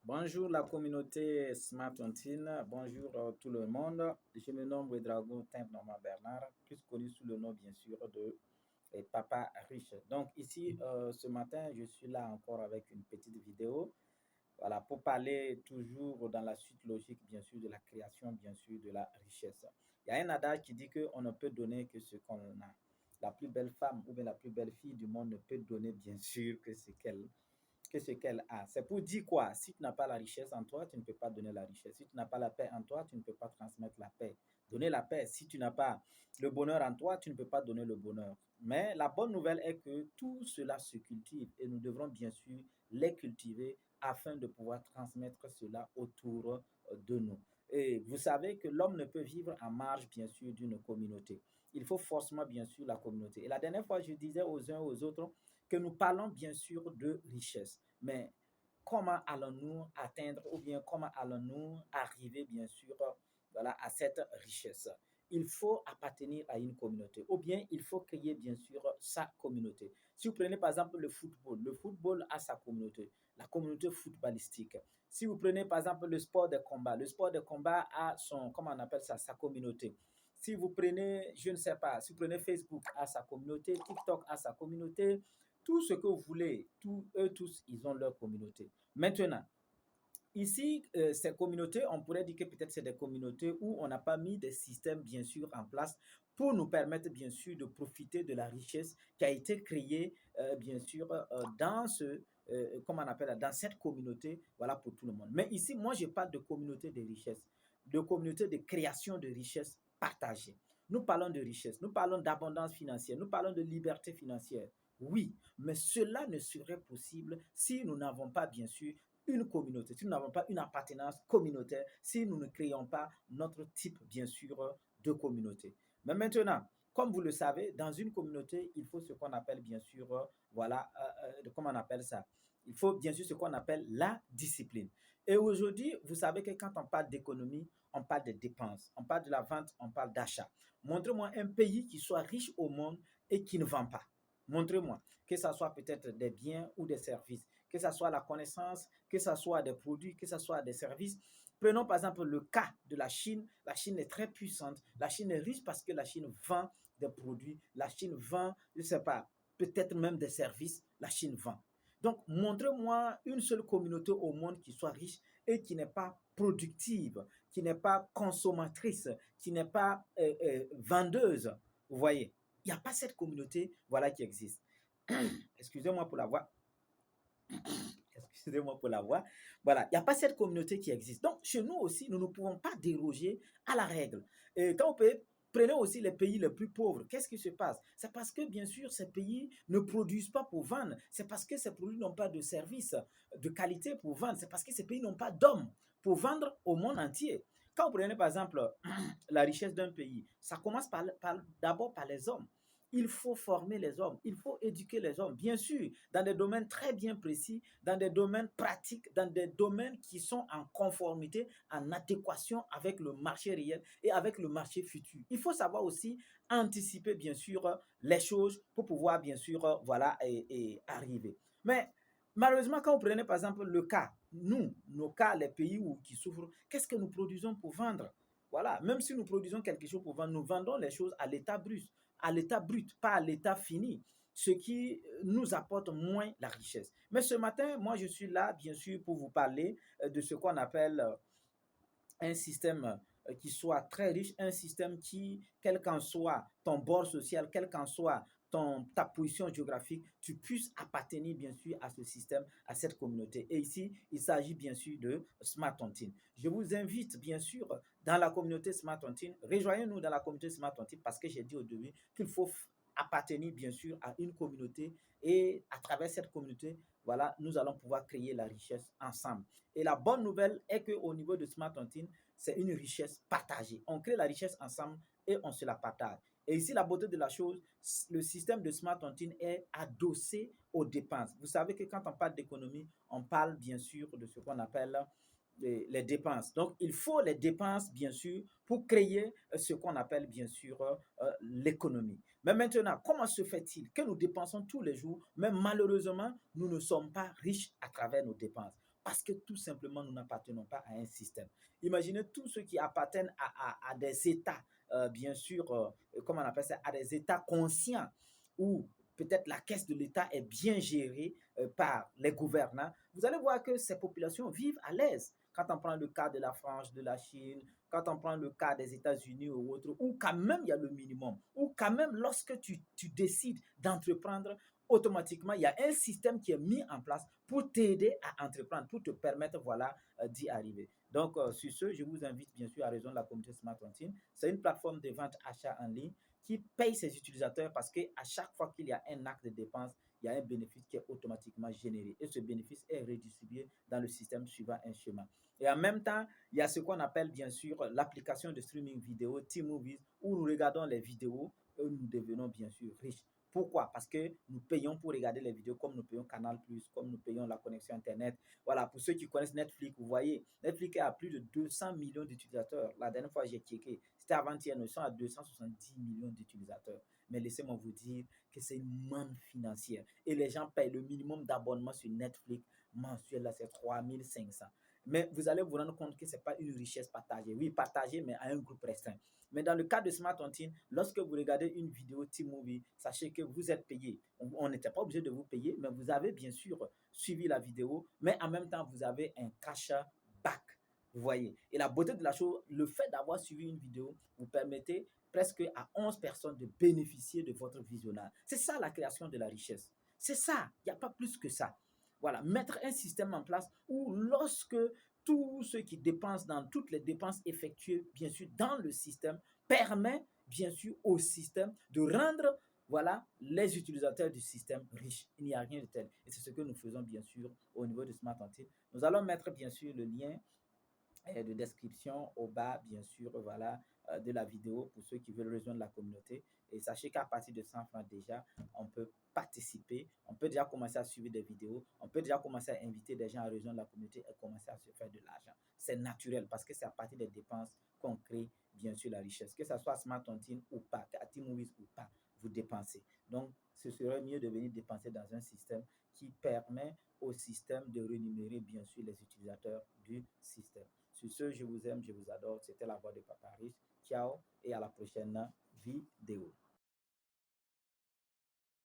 Bonjour la communauté Smart Tontine, bonjour tout le monde. Je me nomme Drago Timp Norman Bernard, plus connu sous le nom bien sûr de Papa Riche. Donc ici ce matin, je suis là encore avec une petite vidéo. Voilà, pour parler toujours dans la suite logique, bien sûr, de la création, bien sûr, de la richesse. Il y a un adage qui dit qu'on ne peut donner que ce qu'on a. La plus belle femme ou bien la plus belle fille du monde ne peut donner, bien sûr, que ce qu'elle a. C'est pour dire quoi? Si tu n'as pas la richesse en toi, tu ne peux pas donner la richesse. Si tu n'as pas la paix en toi, tu ne peux pas transmettre la paix. Donner la paix. Si tu n'as pas le bonheur en toi, tu ne peux pas donner le bonheur. Mais la bonne nouvelle est que tout cela se cultive et nous devrons bien sûr les cultiver afin de pouvoir transmettre cela autour de nous. Et vous savez que l'homme ne peut vivre en marge, bien sûr, d'une communauté. Il faut forcément, bien sûr, la communauté. Et la dernière fois, je disais aux uns aux autres que nous parlons, bien sûr, de richesse. Mais comment allons-nous atteindre ou bien comment allons-nous arriver, bien sûr, voilà, à cette richesse? Il faut appartenir à une communauté ou bien il faut créer, bien sûr, sa communauté. Si vous prenez par exemple le football a sa communauté, la communauté footballistique. Si vous prenez par exemple le sport de combat a son, comment on appelle ça, sa communauté. Si vous prenez, je ne sais pas, si vous prenez Facebook a sa communauté, TikTok a sa communauté, tout ce que vous voulez, eux tous, ils ont leur communauté. Maintenant, ici, ces communautés, on pourrait dire que peut-être c'est des communautés où on n'a pas mis des systèmes, bien sûr, en place pour nous permettre, bien sûr, de profiter de la richesse qui a été créée, bien sûr, comment on appelle, dans cette communauté, voilà, pour tout le monde. Mais ici, moi, je parle de communauté de richesse, de communauté de création de richesse partagée. Nous parlons de richesse, nous parlons d'abondance financière, nous parlons de liberté financière. Oui, mais cela ne serait possible si nous n'avons pas, bien sûr, une communauté, si nous n'avons pas une appartenance communautaire, si nous ne créons pas notre type, bien sûr, de communauté. Mais maintenant, comme vous le savez, dans une communauté, il faut ce qu'on appelle, bien sûr, voilà, comment on appelle ça? Il faut bien sûr ce qu'on appelle la discipline. Et aujourd'hui, vous savez que quand on parle d'économie, on parle de dépenses, on parle de la vente, on parle d'achat. Montrez-moi un pays qui soit riche au monde et qui ne vend pas. Montrez-moi, que ce soit peut-être des biens ou des services, que ce soit la connaissance, que ce soit des produits, que ce soit des services. Prenons par exemple le cas de la Chine. La Chine est très puissante. La Chine est riche parce que la Chine vend des produits. La Chine vend, je ne sais pas, peut-être même des services. La Chine vend. Donc, montrez-moi une seule communauté au monde qui soit riche et qui n'est pas productive, qui n'est pas consommatrice, qui n'est pas vendeuse. Vous voyez, il n'y a pas cette communauté, voilà, qui existe. Excusez-moi pour la voix. Excusez-moi pour la voix. Voilà, il n'y a pas cette communauté qui existe. Donc, chez nous aussi, nous ne pouvons pas déroger à la règle. Et quand on peut, prenez aussi les pays les plus pauvres. Qu'est-ce qui se passe? C'est parce que, bien sûr, ces pays ne produisent pas pour vendre. C'est parce que ces produits n'ont pas de service de qualité pour vendre. C'est parce que ces pays n'ont pas d'hommes pour vendre au monde entier. Quand vous prenez, par exemple, la richesse d'un pays, ça commence d'abord par les hommes. Il faut former les hommes, il faut éduquer les hommes, bien sûr, dans des domaines très bien précis, dans des domaines pratiques, dans des domaines qui sont en conformité, en adéquation avec le marché réel et avec le marché futur. Il faut savoir aussi anticiper, bien sûr, les choses pour pouvoir, bien sûr, voilà, et arriver. Mais malheureusement, quand vous prenez par exemple le cas, nous, nos cas, les pays qui souffrent, qu'est-ce que nous produisons pour vendre? Voilà, même si nous produisons quelque chose pour vendre, nous vendons les choses à l'état brut, pas à l'état fini, ce qui nous apporte moins la richesse. Mais ce matin, moi, je suis là, bien sûr, pour vous parler de ce qu'on appelle un système qui soit très riche, un système qui, quel qu'en soit ton bord social, quel qu'en soit ta position géographique, tu puisses appartenir bien sûr à ce système, à cette communauté. Et ici, il s'agit bien sûr de Smart Tontine. Je vous invite bien sûr dans la communauté Smart Tontine. Rejoignez-nous dans la communauté Smart Tontine parce que j'ai dit au début qu'il faut appartenir bien sûr à une communauté et à travers cette communauté, voilà, nous allons pouvoir créer la richesse ensemble. Et la bonne nouvelle est qu'au niveau de Smart Tontine, c'est une richesse partagée. On crée la richesse ensemble et on se la partage. Et ici, la beauté de la chose, le système de Smart Tontine est adossé aux dépenses. Vous savez que quand on parle d'économie, on parle bien sûr de ce qu'on appelle les dépenses. Donc, il faut les dépenses, bien sûr, pour créer ce qu'on appelle, bien sûr, l'économie. Mais maintenant, comment se fait-il que nous dépensons tous les jours, mais malheureusement, nous ne sommes pas riches à travers nos dépenses? parce que tout simplement, nous n'appartenons pas à un système. Imaginez tous ceux qui appartiennent à des États, bien sûr, comment on appelle ça, à des États conscients, où peut-être la caisse de l'État est bien gérée par les gouvernants. Vous allez voir que ces populations vivent à l'aise. Quand on prend le cas de la France, de la Chine, quand on prend le cas des États-Unis ou autres, où quand même il y a le minimum, où quand même lorsque tu décides d'entreprendre, automatiquement, il y a un système qui est mis en place pour t'aider à entreprendre, pour te permettre, voilà, d'y arriver. Donc, sur ce, je vous invite bien sûr à rejoindre la communauté Smart Tontine. C'est une plateforme de vente achat en ligne qui paye ses utilisateurs parce qu'à chaque fois qu'il y a un acte de dépense, il y a un bénéfice qui est automatiquement généré. Et ce bénéfice est redistribué dans le système suivant un schéma. Et en même temps, il y a ce qu'on appelle bien sûr l'application de streaming vidéo T-Movies où nous regardons les vidéos et nous devenons bien sûr riches. Pourquoi? Parce que nous payons pour regarder les vidéos comme nous payons Canal+, comme nous payons la connexion Internet. Voilà, pour ceux qui connaissent Netflix, vous voyez, Netflix a plus de 200 millions d'utilisateurs. La dernière fois, j'ai checké, c'était avant-hier, nous sommes à 270 millions d'utilisateurs. Mais laissez-moi vous dire que c'est une manne financière. Et les gens payent le minimum d'abonnement sur Netflix mensuel, là, c'est 3500. Mais vous allez vous rendre compte que ce n'est pas une richesse partagée. Oui, partagée, mais à un groupe restreint. Mais dans le cas de Smart Tontine, lorsque vous regardez une vidéo T-Movie, sachez que vous êtes payé. On n'était pas obligé de vous payer, mais vous avez bien sûr suivi la vidéo, mais en même temps, vous avez un cash back. Vous voyez. Et la beauté de la chose, le fait d'avoir suivi une vidéo vous permettez presque à 11 personnes de bénéficier de votre visionnage. C'est ça la création de la richesse. C'est ça. Il n'y a pas plus que ça. Voilà, mettre un système en place où lorsque tout ce qui dépense dans toutes les dépenses effectuées, bien sûr, dans le système, permet, bien sûr, au système de rendre, voilà, les utilisateurs du système riches. Il n'y a rien de tel. Et c'est ce que nous faisons, bien sûr, au niveau de Smart Antille. Nous allons mettre, bien sûr, le lien de description au bas, bien sûr, voilà, de la vidéo pour ceux qui veulent rejoindre la communauté. Et sachez qu'à partir de 100 francs déjà, on peut participer, on peut déjà commencer à suivre des vidéos, on peut déjà commencer à inviter des gens à rejoindre la communauté et commencer à se faire de l'argent. C'est naturel parce que c'est à partir des dépenses qu'on crée, bien sûr, la richesse. Que ce soit Smart Tontine ou pas, à T-Movies ou pas, vous dépensez. Donc, ce serait mieux de venir dépenser dans un système qui permet au système de rémunérer, bien sûr, les utilisateurs du système. Sur ce, je vous aime, je vous adore. C'était la voix de Papa Riche. Ciao et à la prochaine vidéo.